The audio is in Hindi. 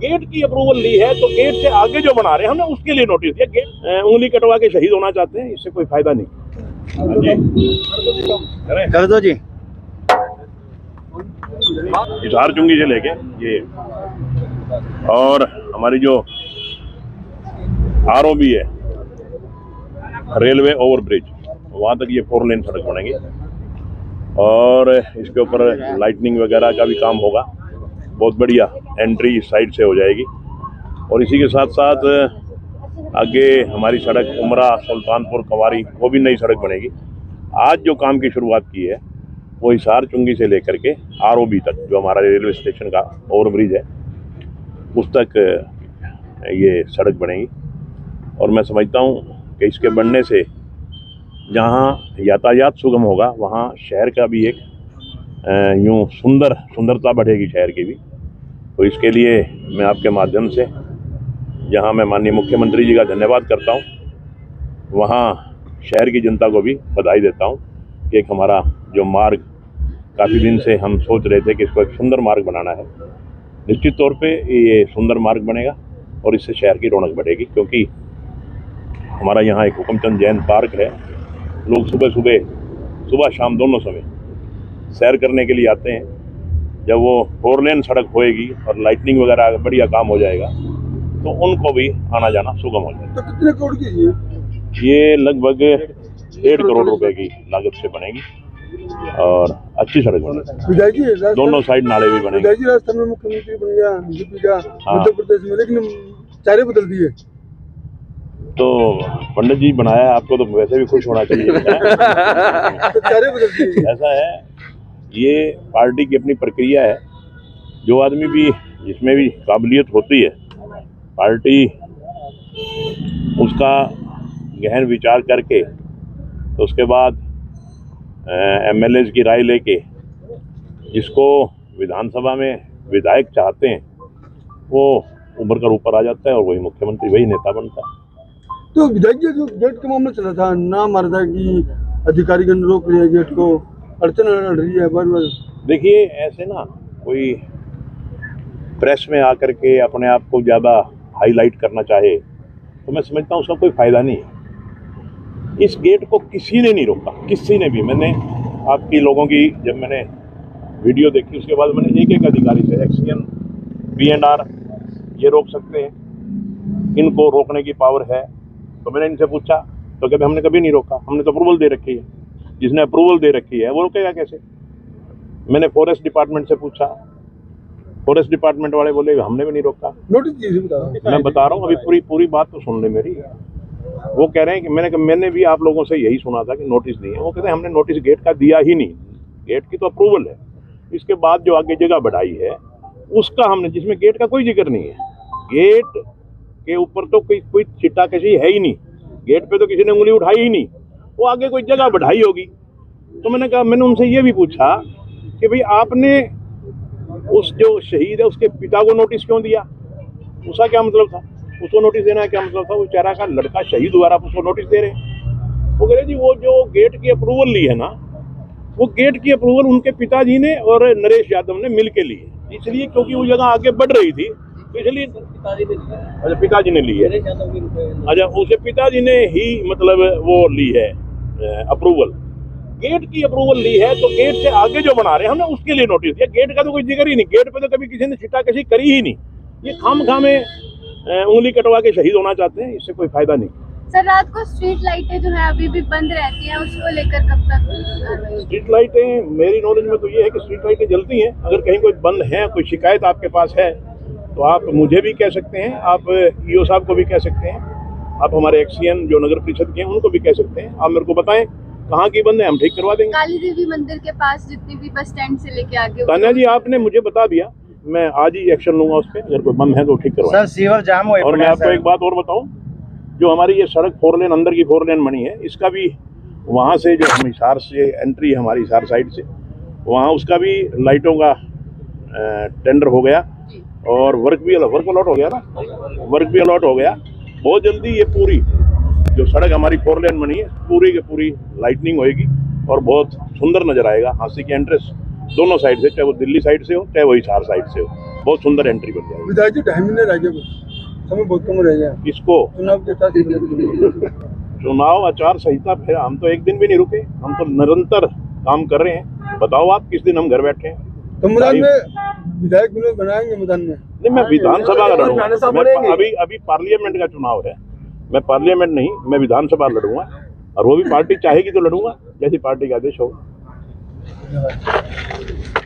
गेट की अप्रूवल ली है तो गेट से आगे जो बना रहे हैं हमने उसके लिए नोटिस दिया। गेट उंगली कटवा के शहीद होना चाहते हैं, इससे कोई फायदा नहीं। कर दो जी। हिसार चुंगी से लेके ये और हमारी जो ROB है, रेलवे ओवरब्रिज, वहाँ तक ये 4 लेन सड़क बनेगी और इसके ऊपर लाइटनिंग वगैरह का भी काम होगा। बहुत बढ़िया एंट्री इस साइड से हो जाएगी और इसी के साथ साथ आगे हमारी सड़क उमरा सुल्तानपुर कवारी, वो भी नई सड़क बनेगी। आज जो काम की शुरुआत की है वो हिसार चुंगी से लेकर के ROB तक, जो हमारा रेलवे स्टेशन का ओवरब्रिज है, उस तक ये सड़क बनेगी। और मैं समझता हूँ कि इसके बनने से जहाँ यातायात सुगम होगा वहाँ शहर का भी एक यूँ सुंदरता बढ़ेगी शहर की भी। तो इसके लिए मैं आपके माध्यम से, जहाँ मैं माननीय मुख्यमंत्री जी का धन्यवाद करता हूँ, वहाँ शहर की जनता को भी बधाई देता हूँ कि एक हमारा जो मार्ग काफ़ी दिन से हम सोच रहे थे कि इसको एक सुंदर मार्ग बनाना है, निश्चित तौर पे ये सुंदर मार्ग बनेगा और इससे शहर की रौनक बढ़ेगी। क्योंकि हमारा यहाँ एक हुकमचंद जैन पार्क है, लोग सुबह शाम दोनों समय सैर करने के लिए आते हैं। जब वो 4 लेन सड़क होएगी और लाइटनिंग वगैरह बढ़िया काम हो जाएगा तो उनको भी आना जाना सुगम हो जाएगा। तो कितने करोड़ की ये लगभग 1.5 करोड़ रुपए की लागत से बनेगी और अच्छी सड़क बनेगी। दोनों साइड नाले भी बनेंगे। राजस्थान में मुख्यमंत्री बन गया बीजेपी का, मध्य प्रदेश में, लेकिन चेहरे बदल दिए। तो पंडित जी बनाया, आपको तो वैसे भी खुश होना चाहिए। तो चेहरे बदल दिए। ऐसा है, ये पार्टी की अपनी प्रक्रिया है। जो आदमी भी, जिसमें भी काबिलियत होती है, पार्टी उसका गहन विचार करके तो उसके बाद MLAs की राय लेके जिसको विधानसभा में विधायक चाहते हैं वो उभर कर ऊपर आ जाता है और वही मुख्यमंत्री, वही नेता बनता है। तो विधायक जी जो गेट का मामला चला था, ना मरदा की अधिकारीगण रोक रहे हैं गेट को, अड़चन लड़ रही है बार बार। देखिए, ऐसे ना कोई प्रेस में आकर के अपने आप को ज़्यादा हाईलाइट करना चाहे तो मैं समझता हूँ उसका कोई फायदा नहीं है। इस गेट को किसी ने नहीं रोका, किसी ने भी। मैंने आपकी लोगों की जब मैंने वीडियो देखी उसके बाद मैंने एक अधिकारी से, एक्सियन B&R ये रोक सकते हैं, इनको रोकने की पावर है, तो मैंने इनसे पूछा तो कहते हमने कभी नहीं रोका, हमने तो अप्रूवल दे रखी है। जिसने अप्रूवल दे रखी है वो रोकेगा कैसे? मैंने फॉरेस्ट डिपार्टमेंट से पूछा, फॉरेस्ट डिपार्टमेंट वाले बोले हमने भी नहीं रोका। नोटिस मैं बता रहा हूँ, अभी पूरी बात तो सुन ले मेरी। वो कह रहे हैं कि मैंने भी आप लोगों से यही सुना था कि नोटिस दिए। वो कहते हैं हमने नोटिस गेट का दिया ही नहीं, गेट की तो अप्रूवल है। इसके बाद जो आगे जगह बढ़ाई है उसका हमने, जिसमें गेट का कोई जिक्र नहीं है। गेट के ऊपर तो कोई चिट्टा कशी है ही नहीं, गेट पे तो किसी ने उंगली उठाई ही नहीं, वो आगे कोई जगह बढ़ाई होगी। तो मैंने कहा, मैंने उनसे ये भी पूछा कि भाई आपने उस जो शहीद है उसके पिता को नोटिस क्यों दिया? उसका क्या मतलब था? उसको नोटिस देना क्या मतलब था? वो बेचारा का लड़का शहीद हुआ, आप उसको नोटिस दे रहे हैं। वो कह रहे जी वो जो गेट की अप्रूवल ली है ना, वो गेट की अप्रूवल उनके पिताजी ने और नरेश यादव ने मिल के ली है। इसलिए क्योंकि वो जगह आगे बढ़ रही थी तो इसलिए अच्छा पिताजी ने ली है। अच्छा, उसे पिताजी ने ही मतलब वो ली है अप्रूवल। गेट की अप्रूवल ली है तो गेट से आगे जो बना रहे हैं हमने उसके लिए नोटिस दिया। गेट का तो कोई जिक्र ही नहीं, गेट पे तो कभी किसी ने छिटाकशी करी ही नहीं। ये खामखा में उंगली कटवा के शहीद होना चाहते हैं, इससे कोई फायदा नहीं। सर, रात को स्ट्रीट लाइटें जो है अभी भी बंद रहती हैं, उसको लेकर कब तक? स्ट्रीट लाइटें, मेरी नॉलेज में तो ये है कि स्ट्रीट लाइटें जलती हैं। अगर कहीं कोई बंद है, कोई शिकायत आपके पास है तो आप मुझे भी कह सकते हैं, आप EO साहब को भी कह सकते हैं, आप हमारे एक्सियन जो नगर परिषद के हैं उनको भी कह सकते हैं। आप मेरे को बताएं कहाँ की बंद है, हम ठीक करवा देंगे। काली देवी मंदिर के पास जितनी भी बस स्टैंड से लेके आगे। तान्या जी, आपने मुझे बता दिया, मैं आज ही एक्शन लूंगा उस पर। अगर कोई बंद है तो ठीक करवा। सर सीवर जाम हुआ है। और मैं आपको एक बात और बताऊं, जो हमारी ये सड़क 4 लेन अंदर की 4 लेन बनी है, इसका भी वहाँ से जो हम हिसार से एंट्री है हमारी हिसार साइड से, वहाँ उसका भी लाइटों का टेंडर हो गया और वर्क अलॉट हो गया ना, वर्क भी अलॉट हो गया। बहुत जल्दी ये पूरी जो सड़क हमारी 4 लेन बनी है पूरी की पूरी लाइटनिंग होएगी और बहुत सुंदर नजर आएगा। हांसी की एंट्रेंस दोनों साइड से, चाहे वो दिल्ली साइड से हो चाहे वो हिसार साइड से हो, बहुत सुंदर एंट्री बन जाएगी। विधायक जी 2.5 महीने रह गए, समय बहुत कम रह गया इसको चुनाव के साथ। चुनाव आचार संहिता पे हम तो एक दिन भी नहीं रुके, हम तो निरंतर काम कर रहे हैं। बताओ आप किस दिन हम घर बैठे हैं? तो मैदान में विधायक विनोद बनाएंगे मैदान में? नहीं, मैं विधानसभा का लड़ूंगा। मैं अभी पार्लियामेंट का चुनाव है, मैं पार्लियामेंट नहीं, मैं विधानसभा लड़ूंगा, और वो भी पार्टी चाहेगी तो लड़ूंगा, जैसी पार्टी का आदेश होगा।